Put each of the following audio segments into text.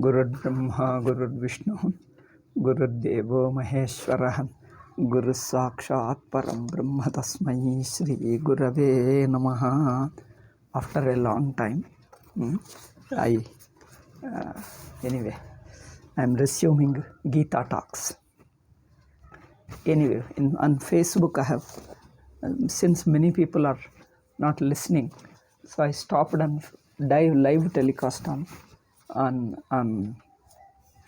गुरुर्ब्रह्मा गुरुर्विष्णु गुरुर्देवो महेश्वरः गुरुः साक्षात् परं ब्रह्म तस्मै श्री गुरवे नमः. After a long time, anyway, I am resuming Gita talks. Anyway, on Facebook I have, since many people are not listening, so I stopped and live telecast on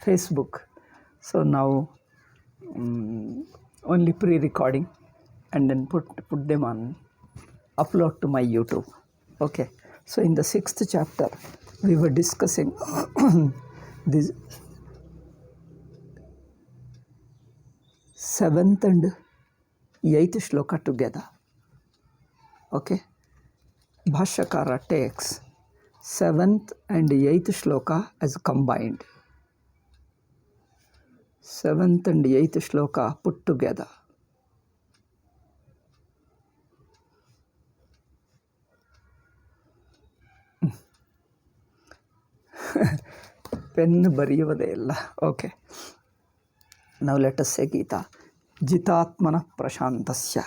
Facebook. So now only pre-recording and then put them on, upload to my YouTube. Okay, so in the 6th chapter we were discussing this 7th and 8th shloka together. Okay, Bhashyakara takes 7th and 8th shloka as combined. 7th and 8th shloka put together. Pen bariyavadella. Okay. Now let us say Gita. Jitatmana prashantasya.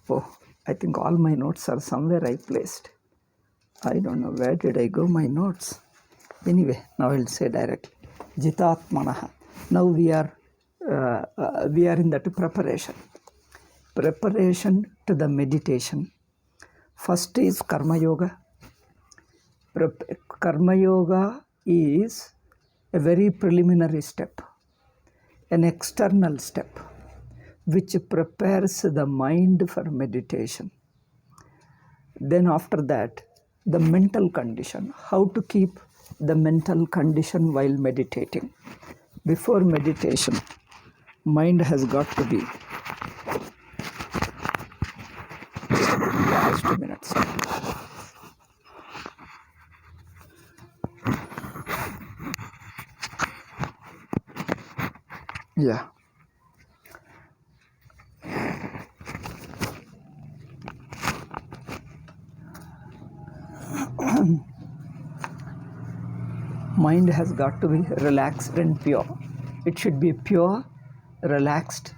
Oh, I think all my notes are somewhere I placed. I don't know where did I go my notes. Anyway, now I'll say directly. Jitatmana. Now we are in that preparation. Preparation to the meditation. First is Karma Yoga. Karma Yoga is a very preliminary step, an external step, which prepares the mind for meditation. Then after that, the mental condition, how to keep the mental condition while meditating. Before meditation, mind has got to be, just 2 minutes. Yeah. Mind has got to be relaxed and pure. It should be pure, relaxed.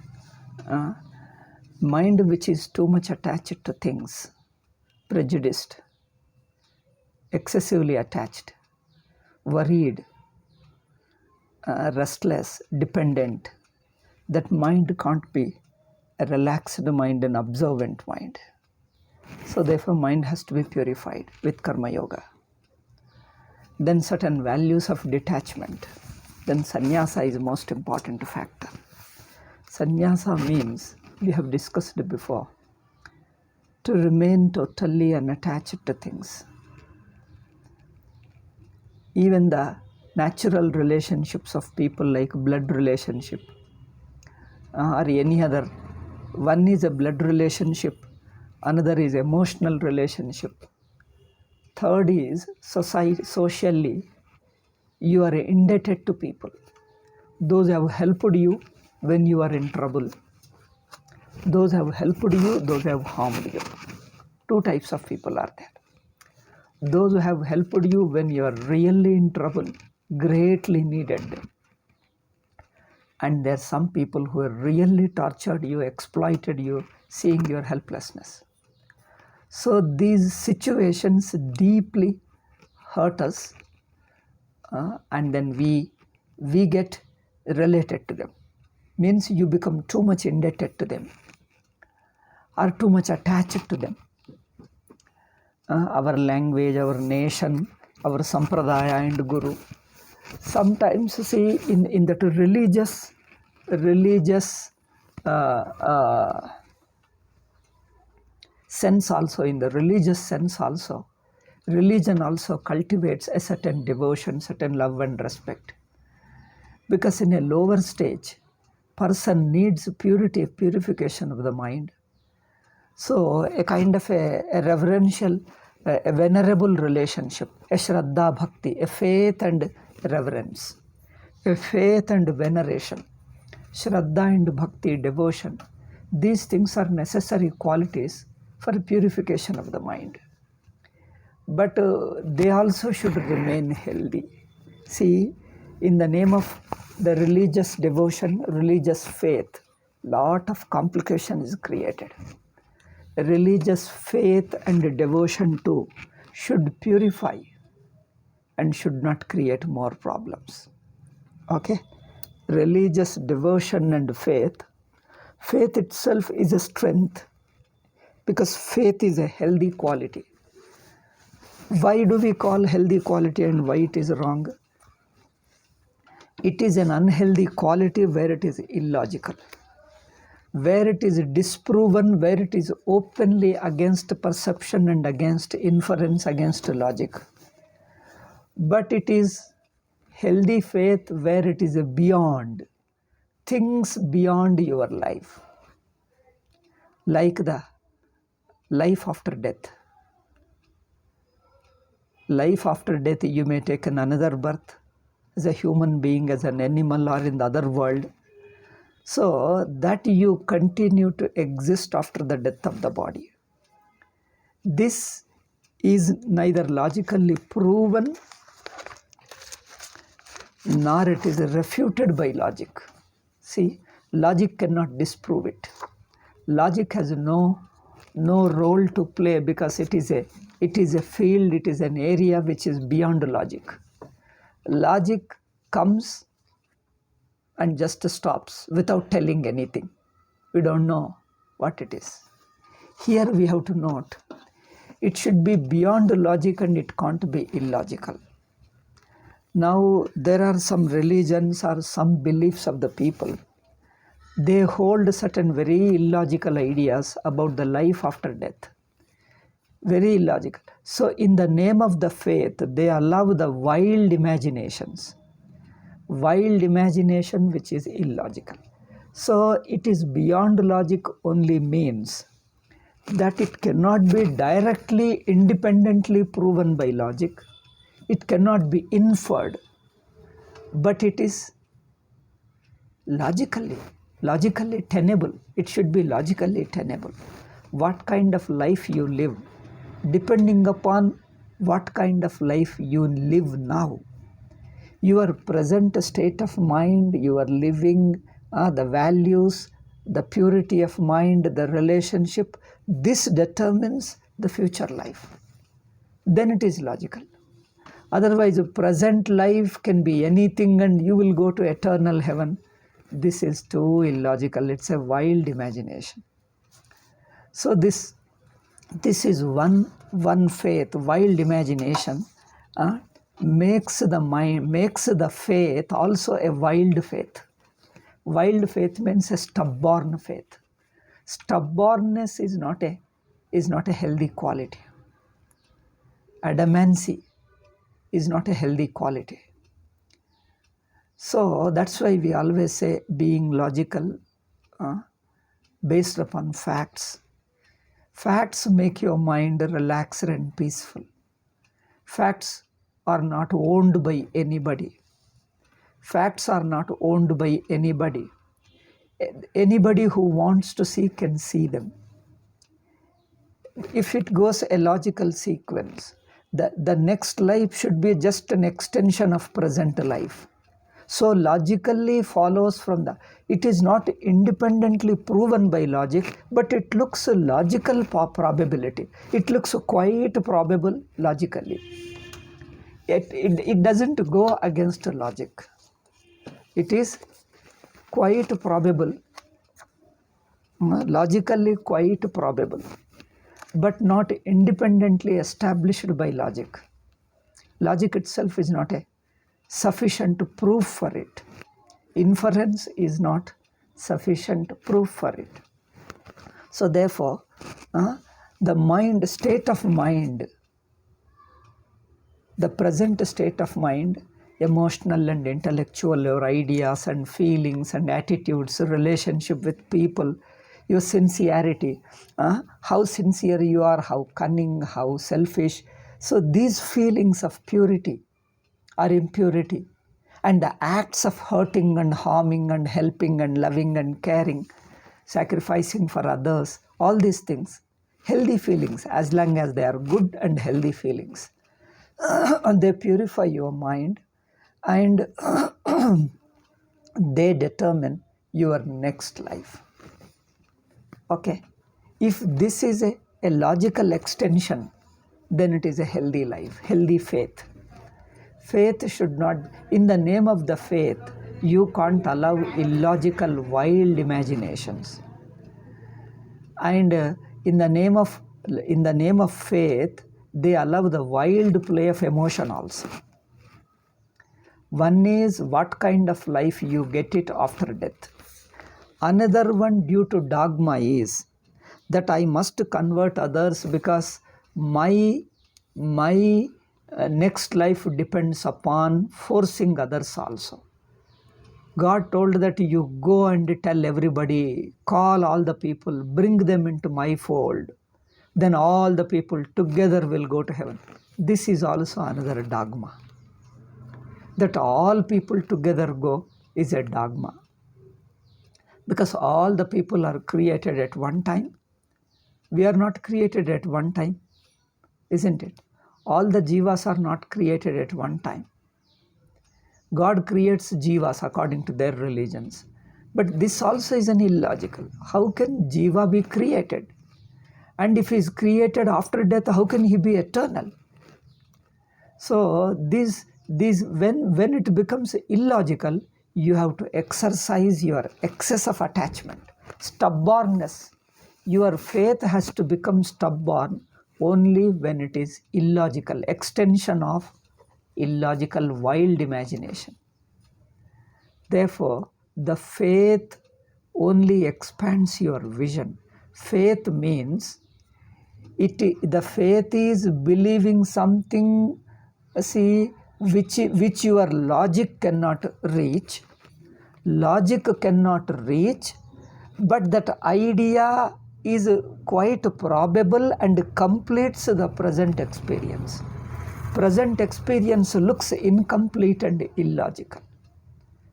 Mind which is too much attached to things, prejudiced, excessively attached, worried, restless, dependent. That mind can't be a relaxed mind, an observant mind. So therefore mind has to be purified with Karma Yoga. Then certain values of detachment. Then sannyasa is most important factor. Sannyasa means, we have discussed it before, to remain totally unattached to things. Even the natural relationships of people, like blood relationship or any other. One is a blood relationship, another is emotional relationship. Third is socially, you are indebted to people. Those have helped you when you are in trouble. Those have helped you, those have harmed you. Two types of people are there. Those who have helped you when you are really in trouble, greatly needed them. And there are some people who have really tortured you, exploited you, seeing your helplessness. So these situations deeply hurt us, and then we get related to them. Means you become too much indebted to them or too much attached to them. Our language, our nation, our sampradaya and guru. Sometimes see in that religious sense also, in the religious sense also, religion also cultivates a certain devotion, certain love and respect. Because in a lower stage, person needs purification of the mind. So a kind of a reverential, a venerable relationship, a shraddha bhakti, a faith and reverence, a faith and veneration, shraddha and bhakti, devotion. These things are necessary qualities for purification of the mind. But they also should remain healthy. See, In the name of the religious devotion, religious faith, lot of complication is created. Religious faith and devotion too should purify and should not create more problems. Okay? Religious devotion and faith. Faith itself is a strength because faith is a healthy quality. Why do we call healthy quality and why it is wrong? It is an unhealthy quality where it is illogical, where it is disproven, where it is openly against perception and against inference, against logic. But it is healthy faith where it is beyond, things beyond your life, like the life after death. Life after death, you may take another birth as a human being, as an animal, or in the other world, so that you continue to exist after the death of the body. This is neither logically proven nor it is refuted by logic. See, logic cannot disprove it. Logic has no role to play because it is a field, it is an area which is beyond logic. Logic comes and just stops without telling anything. We don't know what it is. Here we have to note, it should be beyond logic and it can't be illogical. Now, there are some religions or some beliefs of the people. They hold certain very illogical ideas about the life after death. Very illogical. So, in the name of the faith, they allow the wild imaginations. Wild imagination which is illogical. So, it is beyond logic only means that it cannot be directly, independently proven by logic. It cannot be inferred, but it is logically tenable. It should be logically tenable. What kind of life you live, depending upon what kind of life you live now. Your present state of mind, your living, the values, the purity of mind, the relationship, this determines the future life. Then it is logical. Otherwise, present life can be anything and you will go to eternal heaven. This is too illogical. It's a wild imagination. So this is one faith, wild imagination, makes the faith also a wild faith. Wild faith means a stubborn faith. Stubbornness is not a healthy quality. Adamancy is not a healthy quality. So that's why we always say being logical, based upon facts. Facts make your mind relaxed and peaceful. Facts are not owned by anybody. Facts are not owned by anybody. Anybody who wants to see can see them. If it goes a logical sequence, the next life should be just an extension of present life. So logically follows from it is not independently proven by logic, but it looks a logical probability. It looks quite probable logically. It doesn't go against logic. It is quite probable, logically quite probable, but not independently established by logic. Logic itself is not a sufficient proof for it. Inference is not sufficient proof for it. So therefore, the state of mind, the present state of mind, emotional and intellectual, your ideas and feelings and attitudes, relationship with people, your sincerity, how sincere you are, how cunning, how selfish. So these feelings of purity or impurity, and the acts of hurting and harming and helping and loving and caring, sacrificing for others, all these things, healthy feelings, as long as they are good and healthy feelings, and they purify your mind, and they determine your next life. Okay, if this is a logical extension, then it is a healthy life, healthy faith. Faith should not, in the name of the faith, you can't allow illogical, wild imaginations. And in the name of faith, they allow the wild play of emotion also. One is what kind of life you get it after death. Another one, due to dogma, is that I must convert others because my next life depends upon forcing others also. God told that you go and tell everybody, call all the people, bring them into my fold. Then all the people together will go to heaven. This is also another dogma. That all people together go is a dogma. Because all the people are created at one time. We are not created at one time, isn't it? All the jivas are not created at one time. God creates jivas according to their religions. But this also is an illogical. How can jiva be created? And if he is created after death, how can he be eternal? So when it becomes illogical, you have to exercise your excess of attachment, stubbornness. Your faith has to become stubborn only when it is illogical, extension of illogical, wild imagination. Therefore, the faith only expands your vision. Faith means the faith is believing something, which your logic cannot reach. Logic cannot reach, but that idea is quite probable and completes the present experience. Present experience looks incomplete and illogical.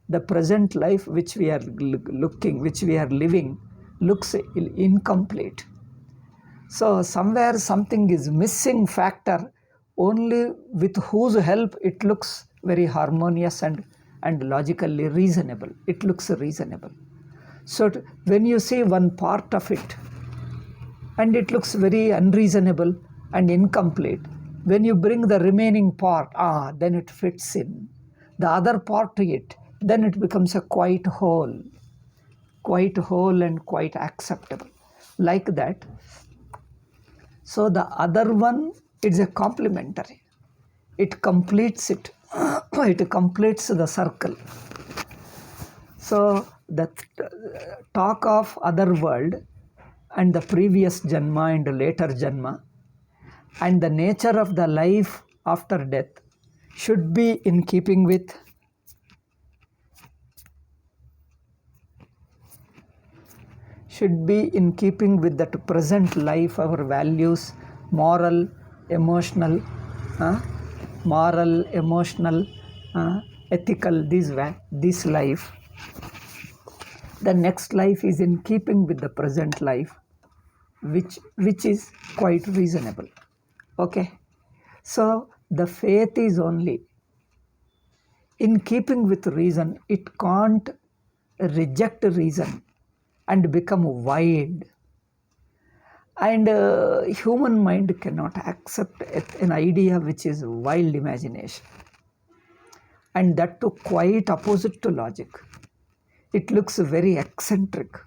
The present life which we are living, looks incomplete. So somewhere something is missing factor, only with whose help it looks very harmonious and logically reasonable. It looks reasonable. So when you see one part of it, and it looks very unreasonable and incomplete, when you bring the remaining part, then it fits in. The other part to it, then it becomes a quite whole and quite acceptable. Like that. So the other one is a complementary. It completes it. It completes the circle. So the talk of other world and the previous Janma and later Janma and the nature of the life after death should be in keeping with that present life, our values, moral, emotional, ethical, this life. The next life is in keeping with the present life, which is quite reasonable. Okay, so the faith is only in keeping with reason. It can't reject reason and become wild. And human mind cannot accept an idea which is wild imagination. And that too quite opposite to logic. It looks very eccentric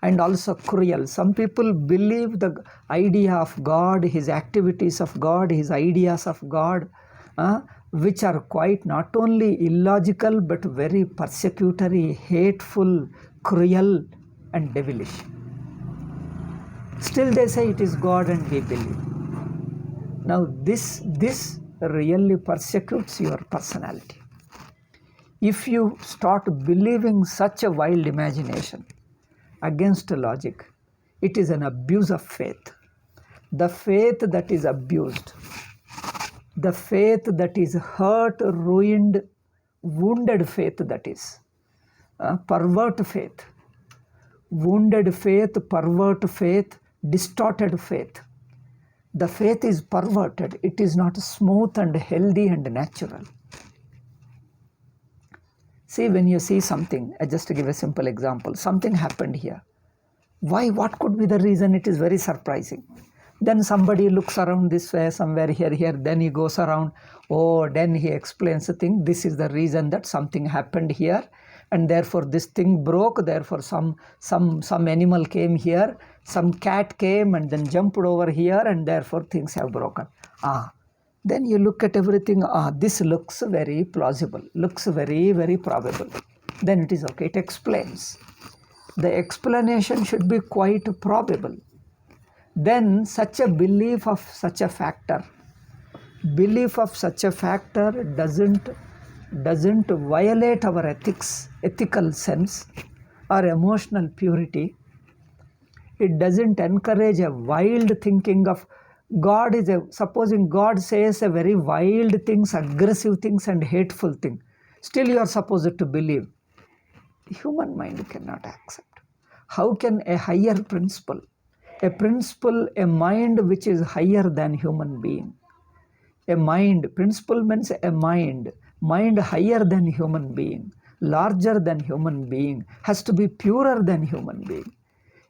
and also cruel. Some people believe the idea of God, his activities of God, his ideas of God, which are quite not only illogical but very persecutory, hateful, cruel and devilish. Still they say it is God and we believe. Now this really persecutes your personality. If you start believing such a wild imagination against logic, it is an abuse of faith. The faith that is abused, the faith that is hurt, ruined, wounded faith, that is pervert faith, wounded faith, pervert faith, distorted faith. The faith is perverted. It is not smooth and healthy and natural. See, when you see something, just to give a simple example, something happened here. Why? What could be the reason? It is very surprising. Then somebody looks around this way, somewhere here, then he goes around. Oh, then he explains the thing. This is the reason that something happened here, and therefore this thing broke. Therefore, some animal came here, some cat came and then jumped over here, and therefore things have broken. Then you look at everything. This looks very plausible. Looks very, very probable. Then it is okay. It explains. The explanation should be quite probable. Then such a belief of such a factor doesn't violate our ethical sense or emotional purity. It doesn't encourage a wild thinking of God. Supposing God says a very wild things, aggressive things and hateful thing, still you are supposed to believe. The human mind cannot accept. How can a higher principle, a mind which is higher than human being, principle means a mind higher than human being, larger than human being, has to be purer than human being.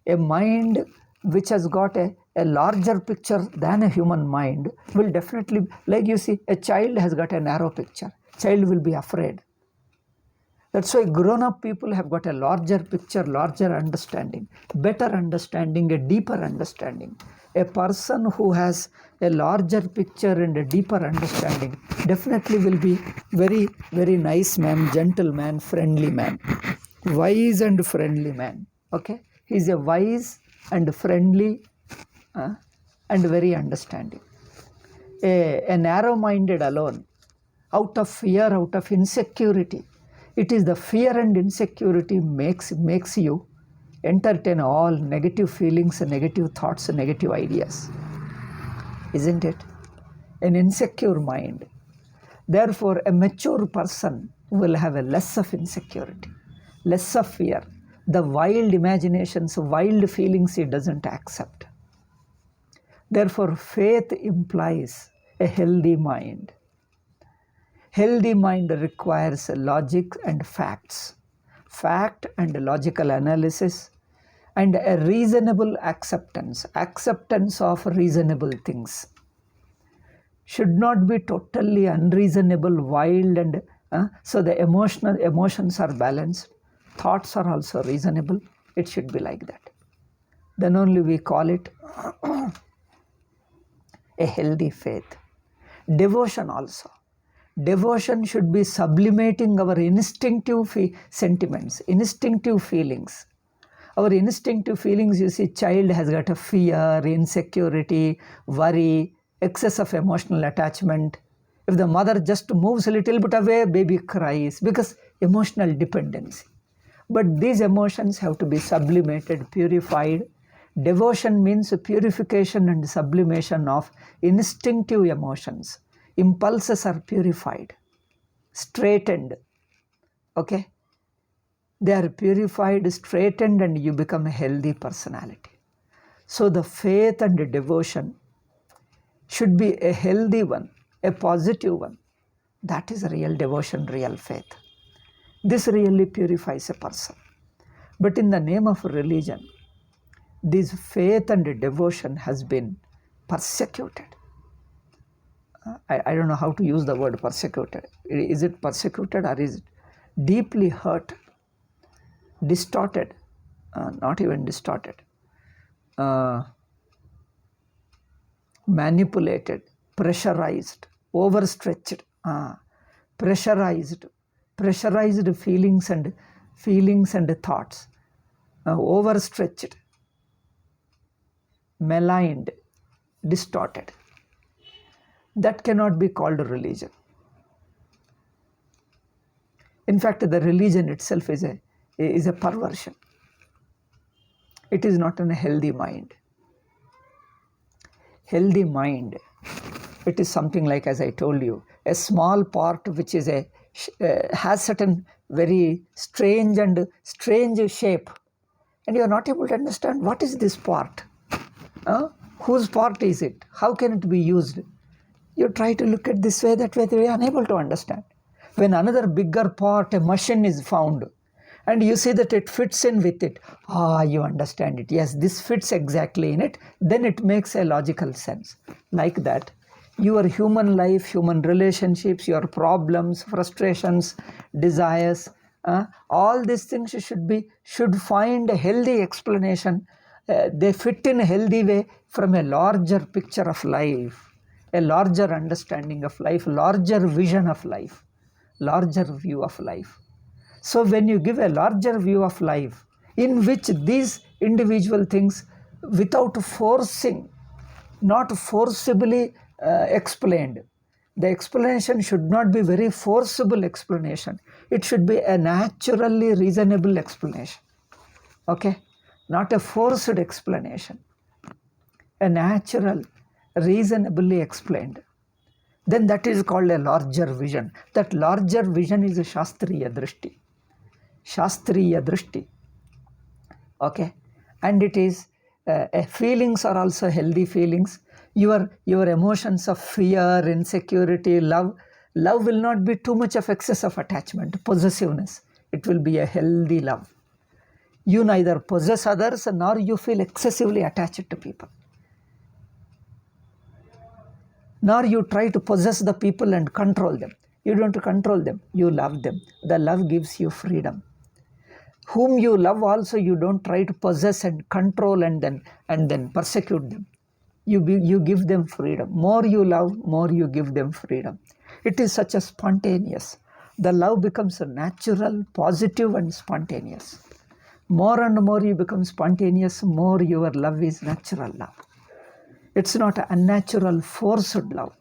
A mind which has got a larger picture than a human mind will definitely, like you see, a child has got a narrow picture. Child will be afraid. That's why grown-up people have got a larger picture, larger understanding, better understanding, a deeper understanding. A person who has a larger picture and a deeper understanding definitely will be very, very nice man, gentle man, friendly man, wise and friendly man. Okay? He's a wise and friendly and very understanding. A narrow-minded alone, out of fear, out of insecurity. It is the fear and insecurity makes you entertain all negative feelings, negative thoughts, negative ideas. Isn't it? An insecure mind. Therefore, a mature person will have a less of insecurity, less of fear. The wild imaginations, wild feelings he doesn't accept. Therefore, faith implies a healthy mind. Healthy mind requires logic and facts, fact and logical analysis, and a reasonable acceptance of reasonable things. Should not be totally unreasonable, wild, and so the emotions are balanced. Thoughts are also reasonable. It should be like that. Then only we call it a healthy faith. Devotion also. Devotion should be sublimating our instinctive sentiments, instinctive feelings. Our instinctive feelings, you see, child has got a fear, insecurity, worry, excess of emotional attachment. If the mother just moves a little bit away, baby cries because emotional dependency. But these emotions have to be sublimated, purified. Devotion means purification and sublimation of instinctive emotions. Impulses are purified, straightened. Okay? They are purified, straightened, and you become a healthy personality. So the faith and the devotion should be a healthy one, a positive one. That is real devotion, real faith. This really purifies a person. But in the name of religion, this faith and devotion has been persecuted. I don't know how to use the word persecuted. Is it persecuted or is it deeply hurt, distorted, not even distorted, manipulated, pressurized, overstretched, pressurized feelings and thoughts, overstretched, maligned, distorted. That cannot be called a religion. In fact, the religion itself is a perversion. It is not in a healthy mind. Healthy mind, it is something like, as I told you, a small part which is has certain very strange shape, and you are not able to understand what is this part. Whose part is it? How can it be used? You try to look at this way, that way, you are unable to understand. When another bigger part, a machine is found, and you see that it fits in with it, you understand it. Yes, this fits exactly in it. Then it makes a logical sense. Like that, your human life, human relationships, your problems, frustrations, desires, all these things should find a healthy explanation. They fit in a healthy way from a larger picture of life, a larger understanding of life, larger vision of life, larger view of life. So when you give a larger view of life in which these individual things, without forcing, not forcibly explained, the explanation should not be very forcible explanation. It should be a naturally reasonable explanation. Okay? Not a forced explanation. A natural, reasonably explained. Then that is called a larger vision. That larger vision is a Shastriya Drishti. Shastriya Drishti. Okay? And it is, feelings are also healthy feelings. Your emotions of fear, insecurity, love will not be too much of excess of attachment, possessiveness. It will be a healthy love. You neither possess others nor you feel excessively attached to people. Nor you try to possess the people and control them. You don't control them, you love them. The love gives you freedom. Whom you love also, you don't try to possess and control and then persecute them. You give them freedom. More you love, more you give them freedom. It is such a spontaneous. The love becomes a natural, positive and spontaneous. More and more you become spontaneous, more your love is natural love. It's not an unnatural, forced love.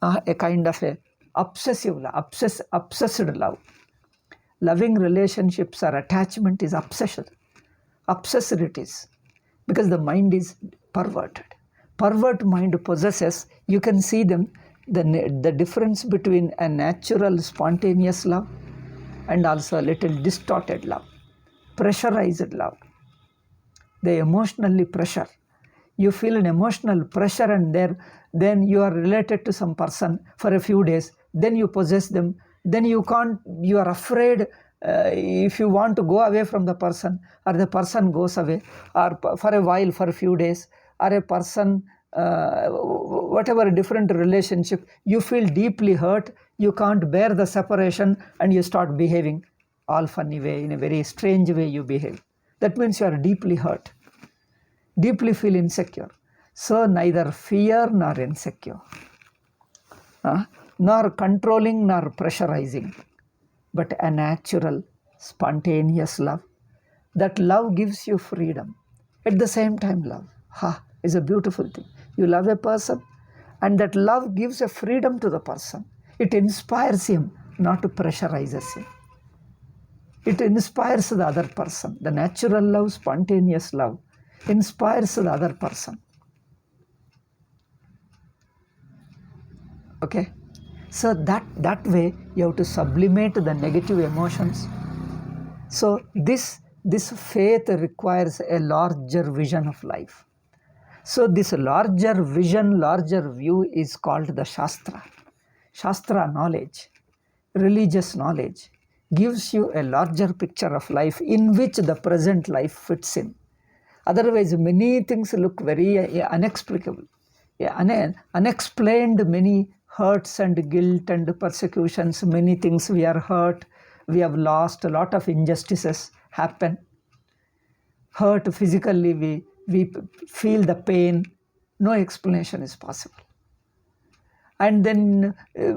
A kind of a obsessive love, obsessed love. Loving relationships or attachment is obsession. Obsessed it is. Because the mind is perverted. Pervert mind possesses, you can see them, the difference between a natural, spontaneous love and also a little distorted love. Pressurized love. They emotionally pressure. You feel an emotional pressure and then you are related to some person for a few days, then you possess them, then you are afraid if you want to go away from the person, or the person goes away, or for a while, for a few days, or a person, whatever different relationship, you feel deeply hurt, you can't bear the separation, and you start behaving all funny way, in a very strange way you behave. That means you are deeply hurt, deeply feel insecure. So neither fear nor insecure, nor controlling nor pressurizing, but a natural, spontaneous love. That love gives you freedom. At the same time, love is a beautiful thing. You love a person, and that love gives a freedom to the person. It inspires him, not pressurizes him. It inspires the other person. The natural love, spontaneous love, inspires the other person. Okay? So that way you have to sublimate the negative emotions. So this faith requires a larger vision of life. So this larger vision, larger view is called the Shastra. Shastra knowledge, religious knowledge, gives you a larger picture of life in which the present life fits in. Otherwise, many things look very inexplicable. Unexplained, many hurts and guilt and persecutions, many things we are hurt, we have lost, a lot of injustices happen. Hurt physically, we feel the pain, no explanation is possible. And then,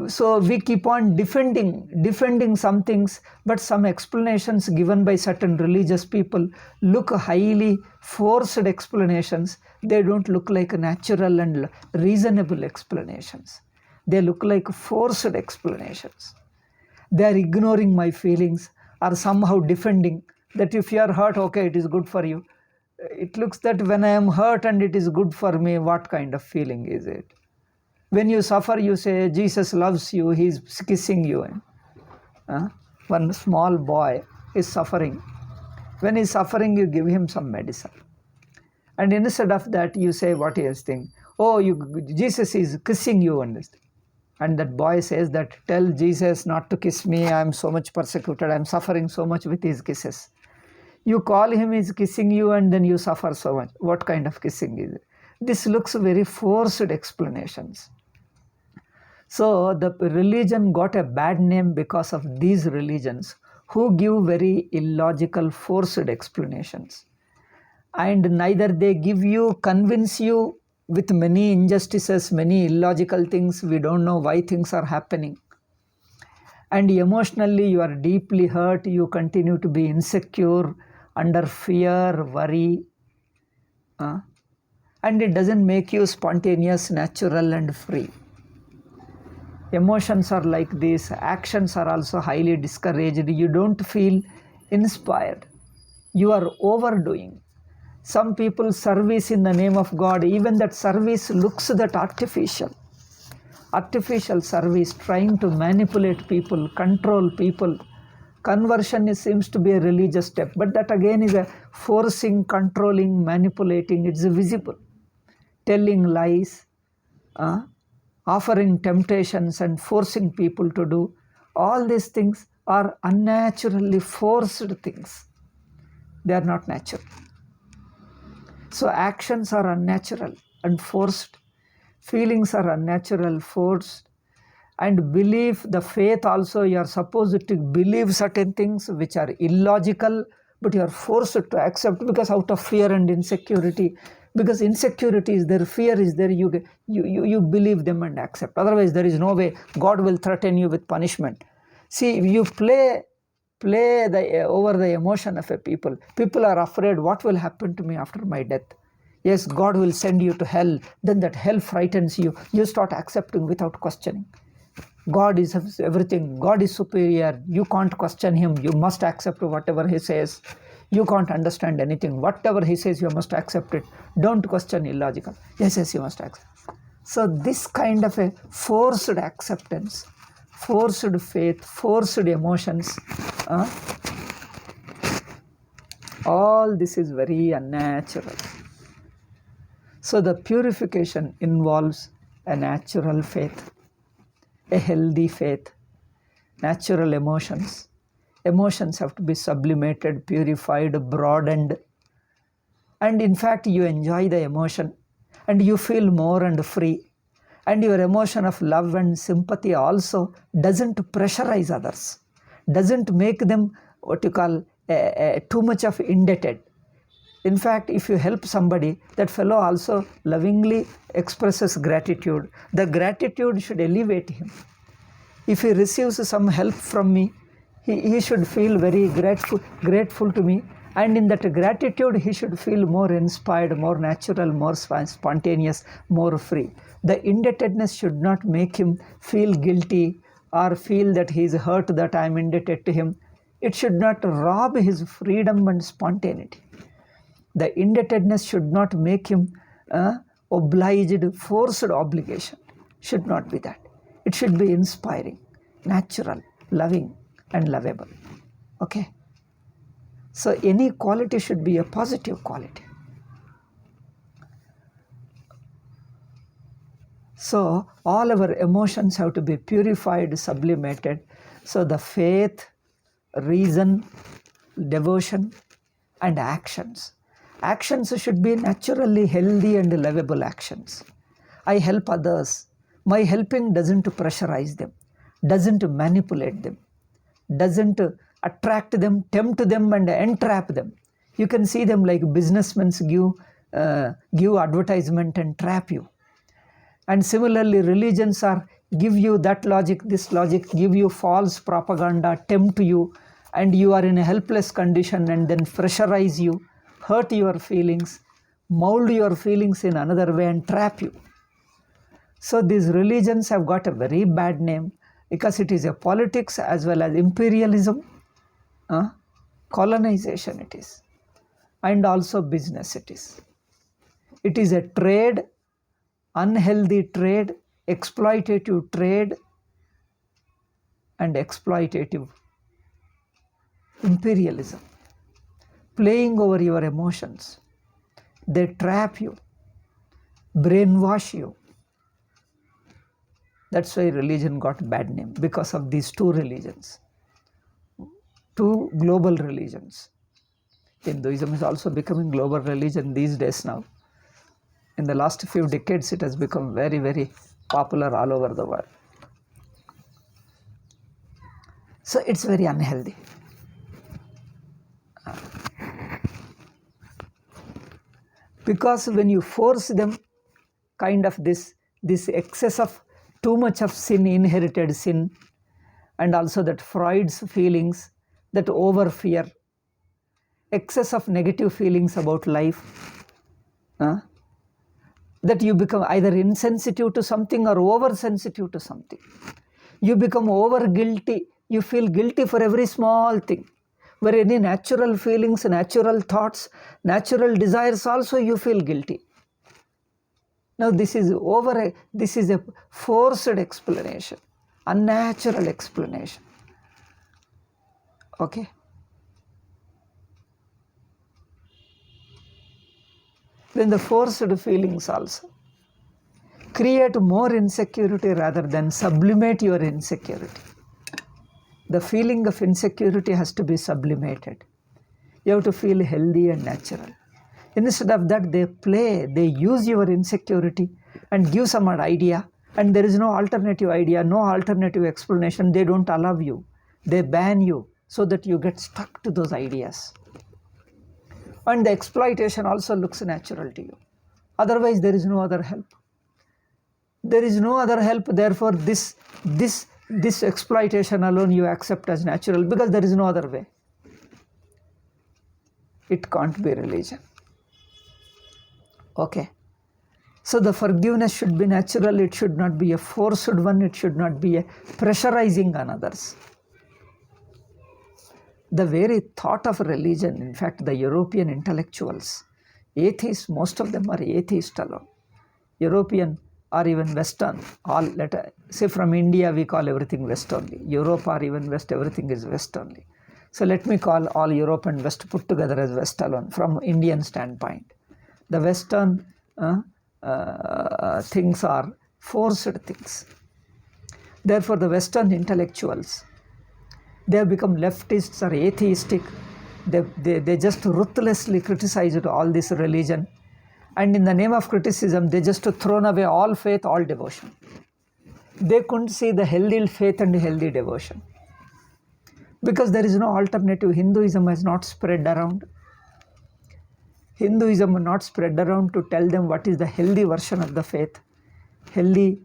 so we keep on defending some things, but some explanations given by certain religious people look highly forced explanations. They don't look like natural and reasonable explanations. They look like forced explanations. They are ignoring my feelings, or somehow defending that if you are hurt, okay, it is good for you. It looks that when I am hurt and it is good for me, what kind of feeling is it? When you suffer, you say, Jesus loves you, he is kissing you. One small boy is suffering. When he is suffering, you give him some medicine. And instead of that, you say what he is thinking. Oh, Jesus is kissing you. Understand? And that boy says that, tell Jesus not to kiss me, I am so much persecuted, I am suffering so much with his kisses. You call him, he's kissing you, and then you suffer so much. What kind of kissing is it? This looks very forced explanations. So the religion got a bad name because of these religions who give very illogical, forced explanations. And neither they give you, convince you with many injustices, many illogical things. We don't know why things are happening. And emotionally, you are deeply hurt. You continue to be insecure, under fear, worry. And it doesn't make you spontaneous, natural, and free. Emotions are like this. Actions are also highly discouraged. You don't feel inspired. You are overdoing. Some people service in the name of God. Even that service looks that artificial. Artificial service, trying to manipulate people, control people. Conversion seems to be a religious step, but that again is a forcing, controlling, manipulating. It's visible. Telling lies, offering temptations and forcing people to do. All these things are unnaturally forced things. They are not natural. So actions are unnatural and forced. Feelings are unnatural, forced. And belief, the faith also, you are supposed to believe certain things which are illogical, but you are forced to accept because out of fear and insecurity. Because insecurity is there, fear is there, you believe them and accept. Otherwise, there is no way. God will threaten you with punishment. See, you play over the emotion of a people. People are afraid, what will happen to me after my death? Yes, God will send you to hell. Then that hell frightens you. You start accepting without questioning. God is everything. God is superior. You can't question him. You must accept whatever he says. You can't understand anything. Whatever he says, you must accept it. Don't question illogical. Yes, you must accept. So this kind of a forced acceptance, forced faith, forced emotions, all this is very unnatural. So the purification involves a natural faith, a healthy faith, natural emotions. Emotions have to be sublimated, purified, broadened. And in fact, you enjoy the emotion and you feel more and free. And your emotion of love and sympathy also doesn't pressurize others, doesn't make them what you call too much of indebted. In fact, if you help somebody, that fellow also lovingly expresses gratitude. The gratitude should elevate him. If he receives some help from me, he should feel very grateful to me. And in that gratitude, he should feel more inspired, more natural, more spontaneous, more free. The indebtedness should not make him feel guilty or feel that he is hurt that I am indebted to him. It should not rob his freedom and spontaneity. The indebtedness should not make him obliged, forced obligation. Should not be that. It should be inspiring, natural, loving, and lovable. Okay? So any quality should be a positive quality. So all our emotions have to be purified, sublimated. So the faith, reason, devotion, and actions. Actions should be naturally healthy and lovable actions. I help others. My helping doesn't pressurize them, doesn't manipulate them, doesn't attract them, tempt them, and entrap them. You can see them like businessmen give advertisement and trap you. And similarly, religions give you that logic, this logic, give you false propaganda, tempt you, and you are in a helpless condition and then pressurize you, hurt your feelings, mold your feelings in another way and trap you. So these religions have got a very bad name because it is a politics as well as imperialism, colonization it is, and also business it is. It is a trade, unhealthy trade, exploitative trade, and exploitative imperialism. Playing over your emotions. They trap you, brainwash you. That's why religion got bad name, because of these two religions, two global religions. Hinduism is also becoming global religion these days now. In the last few decades, it has become very, very popular all over the world. So it's very unhealthy. Because when you force them, kind of this excess of too much of sin, inherited sin, and also that Freud's feelings, that over fear, excess of negative feelings about life, that you become either insensitive to something or oversensitive to something. You become over guilty. You feel guilty for every small thing. Where any natural feelings, natural thoughts, natural desires also you feel guilty. Now this is a forced explanation, unnatural explanation. Okay. Then the forced feelings also create more insecurity rather than sublimate your insecurity. The feeling of insecurity has to be sublimated. You have to feel healthy and natural. Instead of that, they use your insecurity and give some idea, and there is no alternative idea, no alternative explanation. They don't allow you. They ban you so that you get stuck to those ideas. And the exploitation also looks natural to you. Otherwise, there is no other help. There is no other help. Therefore, this exploitation alone you accept as natural, because there is no other way. It can't be religion. Okay. So the forgiveness should be natural. It should not be a forced one. It should not be a pressurizing on others. The very thought of religion, in fact, the European intellectuals, atheists, most of them are atheist alone. European or even Western, say from India we call everything West only. Europe or even West, everything is West only. So let me call all Europe and West put together as West alone from Indian standpoint. The Western things are forced things. Therefore, the Western intellectuals, they have become leftists or atheistic. They just ruthlessly criticized all this religion. And in the name of criticism, they just thrown away all faith, all devotion. They couldn't see the healthy faith and healthy devotion. Because there is no alternative. Hinduism has not spread around. Hinduism has not spread around to tell them what is the healthy version of the faith, healthy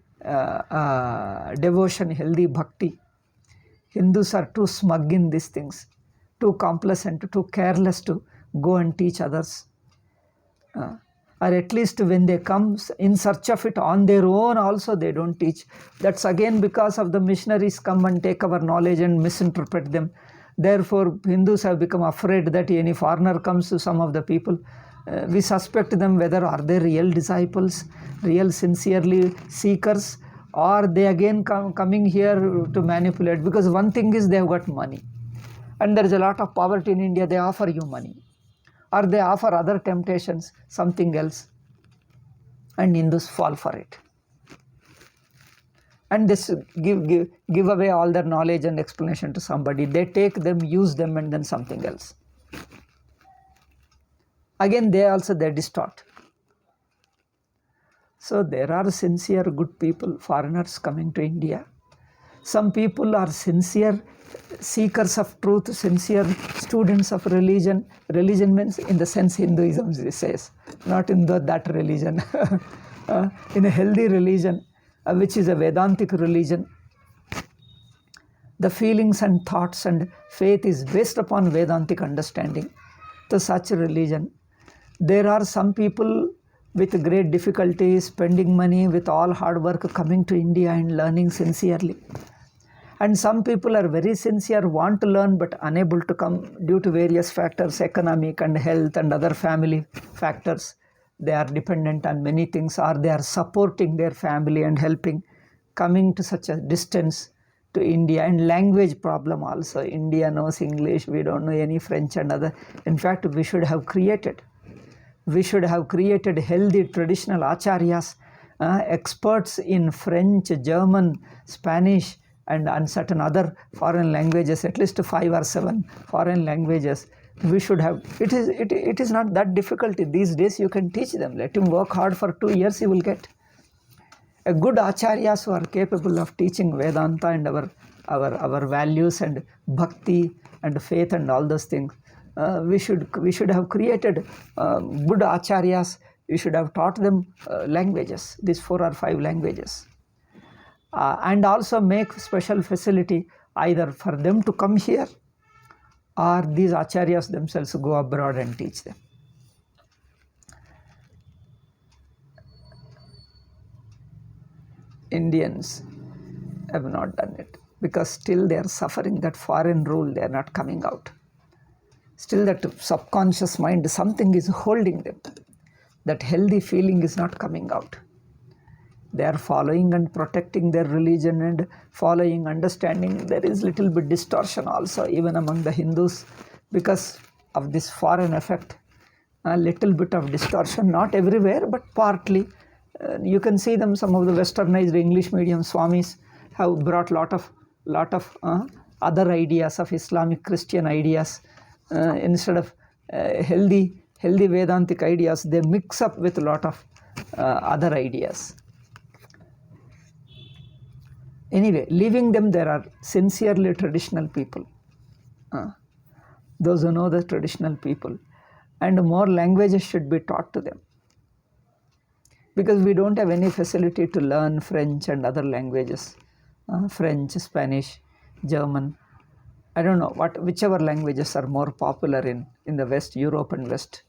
devotion, healthy bhakti. Hindus are too smug in these things, too complacent, too careless to go and teach others. Or at least when they come in search of it on their own also, they don't teach. That's again because of the missionaries come and take our knowledge and misinterpret them. Therefore, Hindus have become afraid that any foreigner comes to some of the people. We suspect them whether are they real disciples, real sincerely seekers, or they again coming here to manipulate. Because one thing is they have got money. And there is a lot of poverty in India, they offer you money. Or they offer other temptations, something else. And Hindus fall for it. And this give away all their knowledge and explanation to somebody. They take them, use them, and then something else. Again, they distort. So there are sincere, good people, foreigners coming to India. Some people are sincere seekers of truth, sincere students of religion. Religion means in the sense Hinduism says, not in that religion. In a healthy religion, which is a Vedantic religion. The feelings and thoughts and faith is based upon Vedantic understanding. So such a religion. There are some people with great difficulty, spending money with all hard work, coming to India and learning sincerely. And some people are very sincere, want to learn but unable to come due to various factors, economic and health and other family factors. They are dependent on many things, or they are supporting their family and helping, coming to such a distance to India. And language problem also. India knows English, we don't know any French and other. In fact, we should have created healthy traditional acharyas experts in French, German, Spanish, and certain other foreign languages, at least 5 or 7 foreign languages. We should have. It is not that difficult these days. You can teach them. Let him work hard for 2 years. He will get a good acharyas who are capable of teaching Vedanta and our values and bhakti and faith and all those things. We should have created good acharyas. We should have taught them languages, these 4 or 5 languages, and also make special facility either for them to come here or these acharyas themselves go abroad and teach them. Indians have not done it because still they are suffering that foreign rule. They are not coming out. Still that subconscious mind, something is holding them. That healthy feeling is not coming out. They are following and protecting their religion and following, understanding. There is little bit distortion also even among the Hindus because of this foreign effect. A little bit of distortion, not everywhere, but partly. You can see them, some of the westernized English medium Swamis have brought lot of other ideas of Islamic Christian ideas. Instead of healthy Vedantic ideas, they mix up with a lot of other ideas. Anyway, leaving them, there are sincerely traditional people, those who know the traditional people, and more languages should be taught to them. Because we don't have any facility to learn French and other languages, French, Spanish, German, I don't know, whichever languages are more popular in the West, Europe and West.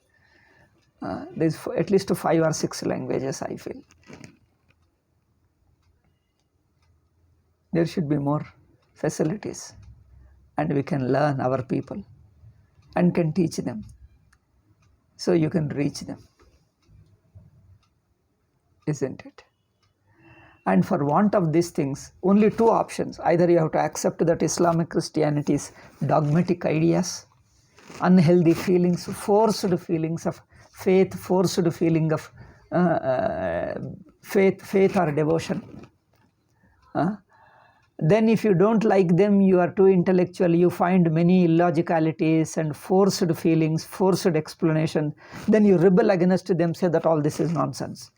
There's at least 5 or 6 languages, I feel. There should be more facilities, and we can learn our people and can teach them, so you can reach them, isn't it? And for want of these things, only 2 options. Either you have to accept that Islamic Christianity is dogmatic ideas, unhealthy feelings, forced feelings of faith, forced feeling of faith or devotion. Then if you don't like them, you are too intellectual, you find many illogicalities and forced feelings, forced explanation, then you rebel against them, say that all this is nonsense.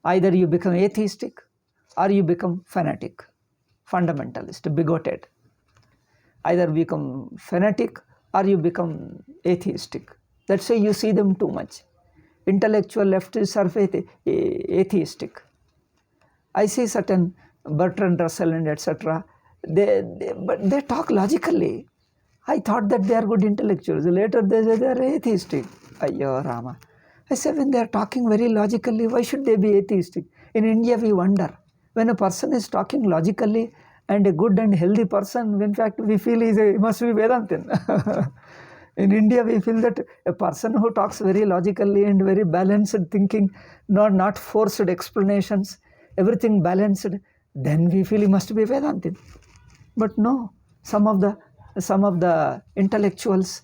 Either you become atheistic or you become fanatic, fundamentalist, bigoted. Either become fanatic or you become atheistic. That's why you see them too much. Intellectual leftists are atheistic. I see certain Bertrand Russell and etc. But they talk logically. I thought that they are good intellectuals. Later they say they are atheistic. Ayyo Rama. I say when they are talking very logically, why should they be atheistic? In India we wonder. When a person is talking logically and a good and healthy person, in fact we feel he must be Vedantin. In India we feel that a person who talks very logically and very balanced thinking, not forced explanations, everything balanced, then we feel he must be Vedantin. But no, some of the intellectuals,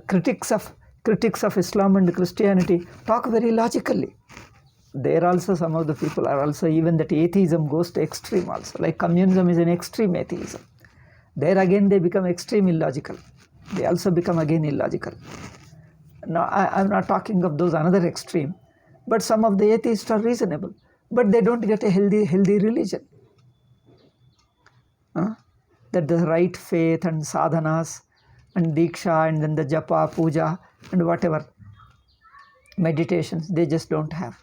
critics of Islam and Christianity talk very logically. There also some of the people are also, even that atheism goes to extreme also, like communism is an extreme atheism. There again they become extreme illogical. They also become again illogical. Now I'm not talking of those another extreme, but some of the atheists are reasonable, but they don't get a healthy religion. That the right faith and sadhanas and diksha and then the japa, puja and whatever meditations, they just don't have.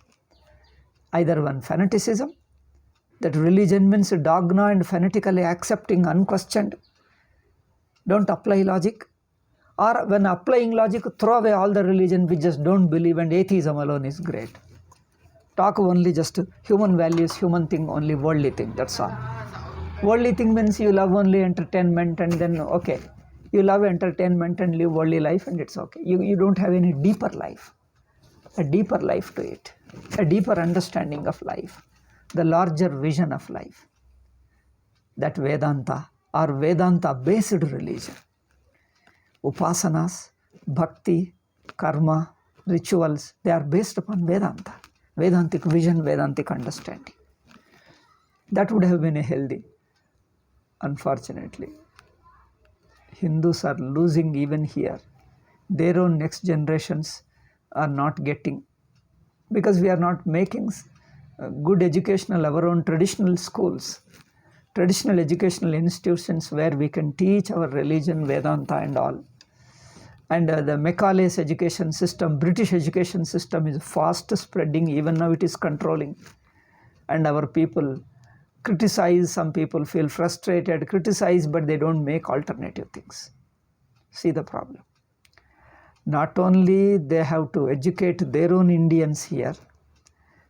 Either one fanaticism, that religion means dogma and fanatically accepting unquestioned, don't apply logic, or when applying logic, throw away all the religion, we just don't believe and atheism alone is great. Talk only just human values, human thing, only worldly thing, that's all. Worldly thing means you love only entertainment and then okay, you love entertainment and live worldly life and it's okay. You don't have any deeper life, a deeper life to it, a deeper understanding of life, the larger vision of life. That Vedanta or Vedanta based religion, upasanas, bhakti, karma, rituals, they are based upon Vedanta. Vedantic vision, Vedantic understanding. That would have been a healthy. Unfortunately, Hindus are losing even here. Their own next generations are not getting, because we are not making good educational, our own traditional schools, traditional educational institutions where we can teach our religion, Vedanta and all. And the Macaulay's education system, British education system is fast spreading, even now it is controlling. And our people criticize, some people feel frustrated, criticize, but they don't make alternative things. See the problem. Not only they have to educate their own Indians here,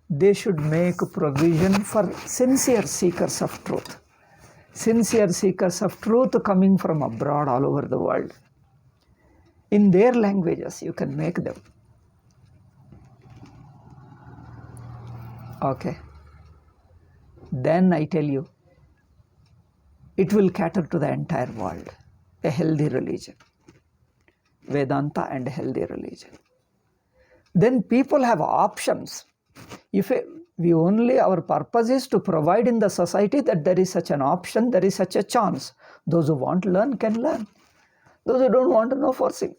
they should make provision for sincere seekers of truth. Sincere seekers of truth coming from abroad all over the world. In their languages, you can make them. Okay. Then I tell you, it will cater to the entire world. A healthy religion. Vedanta and healthy religion. Then people have options. If our purpose is to provide in the society that there is such an option, there is such a chance. Those who want to learn can learn. Those who don't want to, no forcing.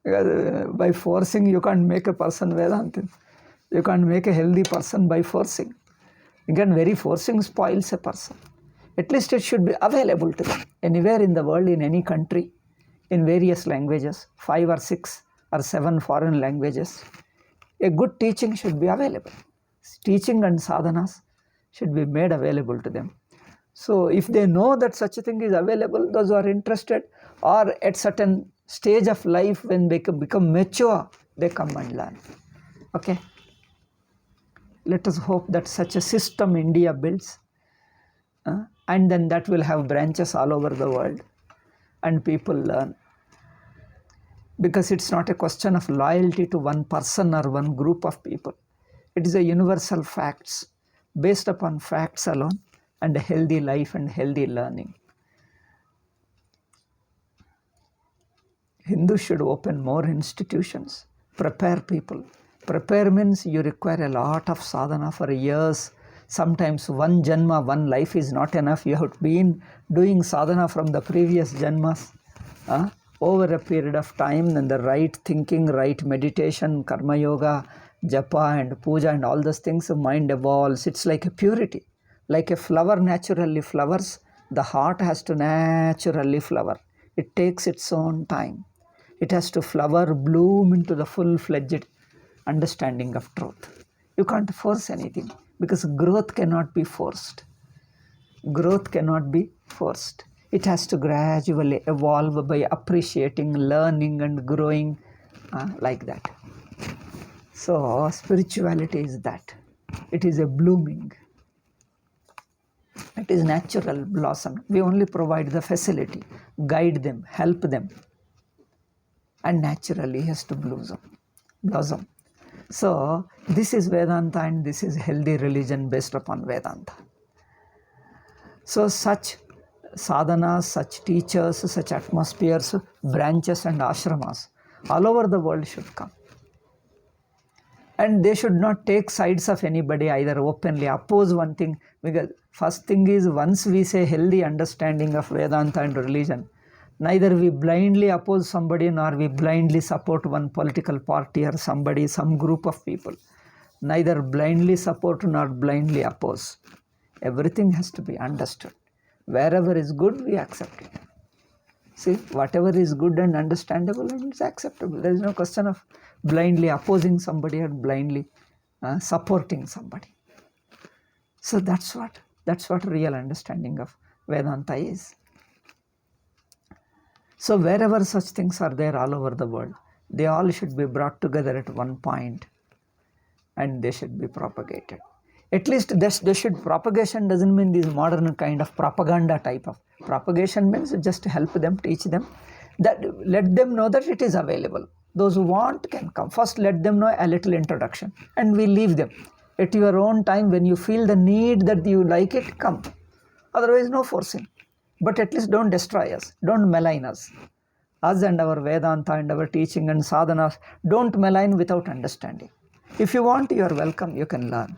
Because by forcing, you can't make a person Vedantin. You can't make a healthy person by forcing. Again, very forcing spoils a person. At least it should be available to them. Anywhere in the world, in any country, in various languages, 5 or 6 or 7 foreign languages, a good teaching should be available. Teaching and sadhanas should be made available to them. So if they know that such a thing is available, those who are interested, or at certain stage of life when they become mature, they come and learn. Okay? Let us hope that such a system India builds, and then that will have branches all over the world, and people learn. Because it's not a question of loyalty to one person or one group of people. It is a universal facts, based upon facts alone, and a healthy life and healthy learning. Hindus should open more institutions, prepare people. Prepare means you require a lot of sadhana for years. Sometimes one janma, one life is not enough. You have been doing sadhana from the previous janmas. Over a period of time, then the right thinking, right meditation, karma yoga, japa and puja and all those things, the mind evolves. It's like a purity. Like a flower naturally flowers, the heart has to naturally flower. It takes its own time. It has to flower, bloom into the full-fledged understanding of truth. You can't force anything, because growth cannot be forced. Growth cannot be forced. It has to gradually evolve by appreciating, learning and growing like that. So spirituality is that. It is a blooming. It is natural blossom. We only provide the facility, guide them, help them, and naturally has to blossom. So this is Vedanta, and this is healthy religion based upon Vedanta. So such sadhanas, such teachers, such atmospheres, branches and ashramas all over the world should come. And they should not take sides of anybody, either openly oppose one thing. Because first thing is, once we say healthy understanding of Vedanta and religion, neither we blindly oppose somebody nor we blindly support one political party or somebody, some group of people. Neither blindly support nor blindly oppose. Everything has to be understood. Wherever is good, we accept it. See, whatever is good and understandable, it's acceptable. There is no question of blindly opposing somebody or blindly supporting somebody. So that's what real understanding of Vedanta is. So wherever such things are there all over the world, they all should be brought together at one point, and they should be propagated. At least they should, propagation doesn't mean this modern kind of propaganda type of. Propagation means just help them, teach them, that let them know that it is available. Those who want can come. First let them know a little introduction, and we leave them. At your own time, when you feel the need that you like it, come. Otherwise, no forcing. But at least don't destroy us, don't malign us. Us and our Vedanta and our teaching and sadhanas, don't malign without understanding. If you want, you are welcome, you can learn.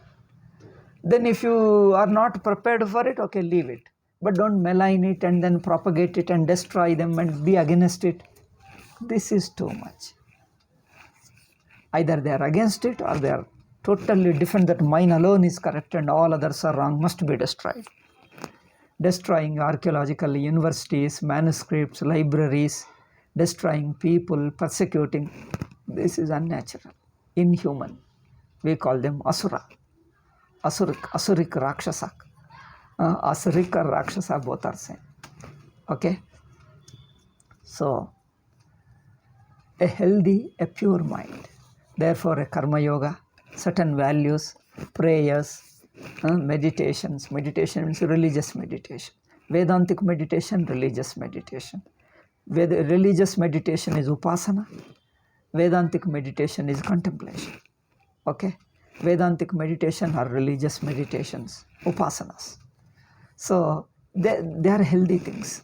Then if you are not prepared for it, okay, leave it. But don't malign it and then propagate it and destroy them and be against it. This is too much. Either they are against it or they are totally different, that mine alone is correct and all others are wrong, must be destroyed. Destroying archaeological universities, manuscripts, libraries, destroying people, persecuting. This is unnatural, inhuman. We call them asura. Asuric Rakshasa. Asuric or Rakshasa, both are same. Okay? So, a healthy, a pure mind. Therefore, a karma yoga, certain values, prayers, meditations. Meditation means religious meditation. Vedantic meditation, religious meditation. Religious meditation is upasana. Vedantic meditation is contemplation. Okay? Vedantic meditation are religious meditations, upasanas. So they are healthy things.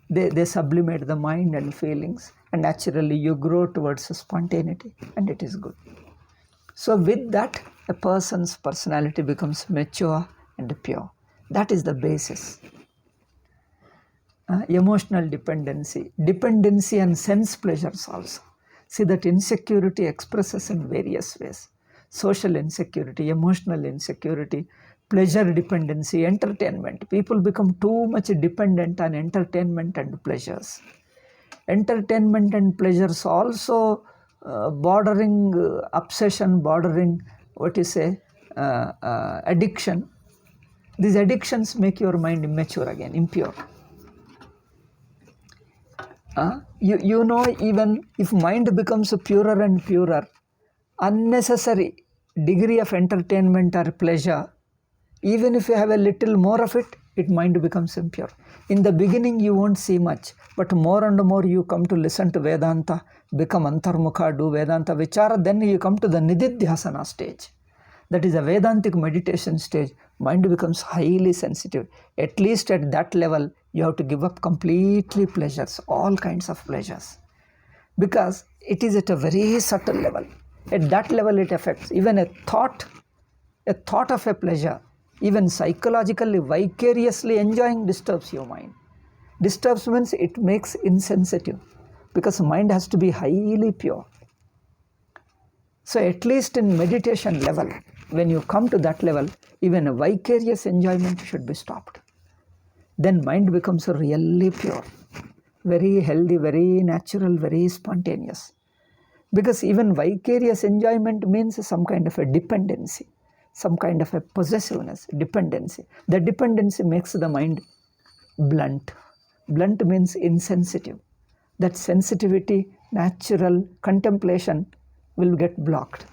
They sublimate the mind and feelings, and naturally you grow towards spontaneity, and it is good. So with that, a person's personality becomes mature and pure. That is the basis. Emotional dependency and sense pleasures also. See that insecurity expresses in various ways. Social insecurity, emotional insecurity, pleasure dependency, entertainment. People become too much dependent on entertainment and pleasures. Entertainment and pleasures also bordering obsession, bordering addiction. These addictions make your mind immature again, impure. You know, even if mind becomes purer and purer, unnecessary degree of entertainment or pleasure, even if you have a little more of it, mind becomes impure. In the beginning, you won't see much, but more and more you come to listen to Vedanta, become Antarmukha, do Vedanta Vichara, then you come to the Nididhyasana stage. That is a Vedantic meditation stage. Mind becomes highly sensitive. At least at that level, you have to give up completely pleasures, all kinds of pleasures. Because it is at a very subtle level. At that level, it affects even a thought of a pleasure, even psychologically, vicariously enjoying disturbs your mind. Disturbs means it makes insensitive, because mind has to be highly pure. So at least in meditation level, when you come to that level, even a vicarious enjoyment should be stopped. Then mind becomes really pure, very healthy, very natural, very spontaneous. Because even vicarious enjoyment means some kind of a dependency, some kind of a possessiveness, dependency. The dependency makes the mind blunt. Blunt means insensitive. That sensitivity, natural contemplation will get blocked.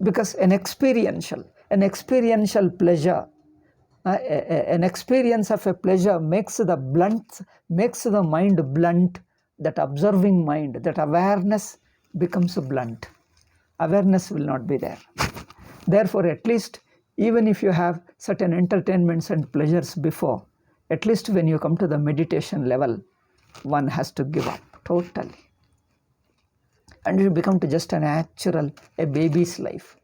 Because an experiential pleasure, an experience of a pleasure makes the mind blunt. That observing mind, that awareness becomes blunt. Awareness will not be there. Therefore, at least even if you have certain entertainments and pleasures before, at least when you come to the meditation level, one has to give up totally. And it become to just a baby's life,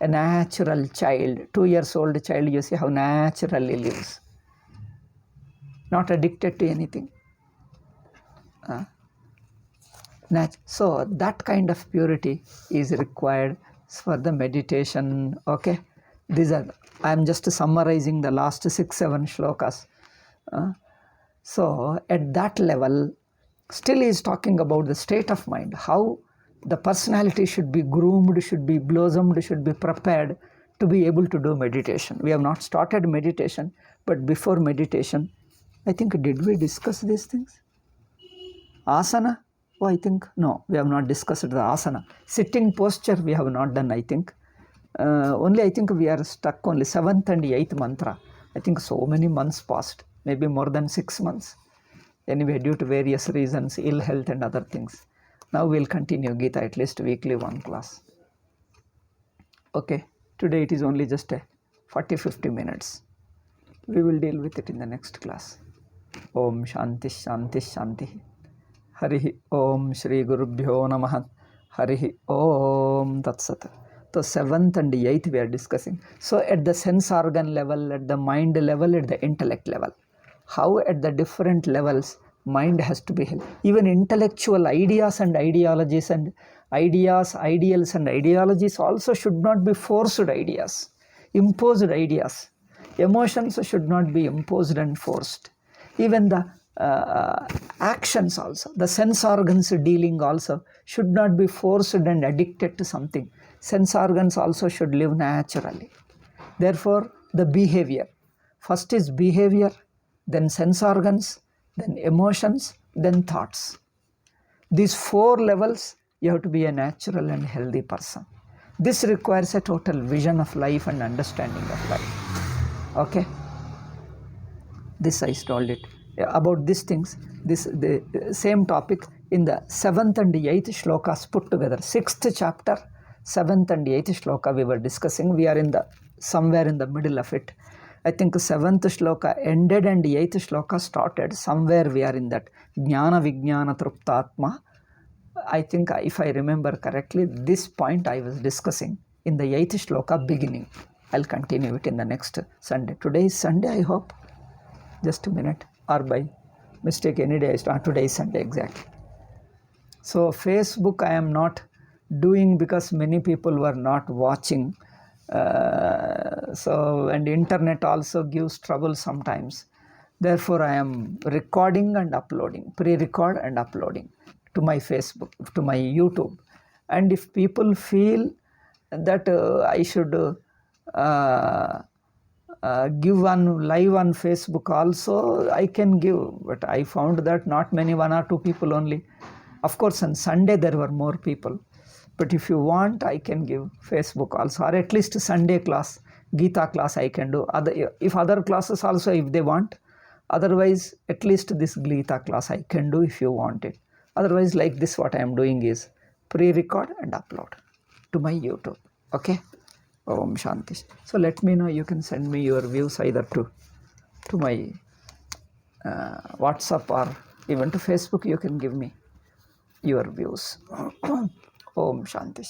a natural child, 2 years old child, you see how naturally lives, not addicted to anything. So that kind of purity is required for the meditation. Okay, I am just summarizing the last 6-7 shlokas. So at that level, still he is talking about the state of mind, how the personality should be groomed, should be blossomed, should be prepared to be able to do meditation. We have not started meditation, but before meditation, I think, did we discuss these things? Asana? Oh, I think, no, we have not discussed the asana. Sitting posture we have not done, I think. Only I think we are stuck only 7th and 8th mantra. I think so many months passed, maybe more than 6 months. Anyway, due to various reasons, ill health and other things. Now we'll continue Gita, at least weekly 1 class. Okay, today it is only just a 40-50 minutes. We will deal with it in the next class. Om Shanti Shanti Shanti. Hari Om Shri Gurubhyo Namaha. Harihi Om Tatsat. So 7th and 8th we are discussing. So at the sense organ level, at the mind level, at the intellect level, how at the different levels mind has to be held. Even intellectual ideas and ideologies and ideas, ideals and ideologies also should not be forced ideas, imposed ideas. Emotions should not be imposed and forced. Even the actions also, the sense organs dealing also should not be forced and addicted to something. Sense organs also should live naturally. Therefore, the behavior. First is behavior, then sense organs, then emotions, then thoughts. These 4 levels, you have to be a natural and healthy person. This requires a total vision of life and understanding of life. Okay? This I told it. About these things, the same topic in the 7th and 8th shlokas put together. 6th chapter, 7th and 8th shloka we were discussing. We are in the somewhere in the middle of it. I think 7th shloka ended and 8th shloka started. Somewhere we are in that Jnana Vijnana Truptatma. I think if I remember correctly, this point I was discussing in the 8th shloka beginning. I'll continue it in the next Sunday. Today is Sunday, I hope. Just a minute, or by mistake any day I start. Today is Sunday exactly. So Facebook I am not doing because many people were not watching. So and internet also gives trouble sometimes. Therefore I am recording and uploading, pre-record and uploading to my Facebook, to my YouTube. And if people feel that I should give one live on Facebook also, I can give, but I found that not many, 1 or 2 people only. Of course on Sunday there were more people, but if you want I can give Facebook also, or at least Sunday class, Gita class I can do. If other classes also if they want, otherwise at least this Gita class I can do if you want it. Otherwise like this what I am doing is pre-record and upload to my YouTube. Okay. Om Shanti. So let me know, you can send me your views either to my WhatsApp or even to Facebook. You can give me your views. Om Shanti.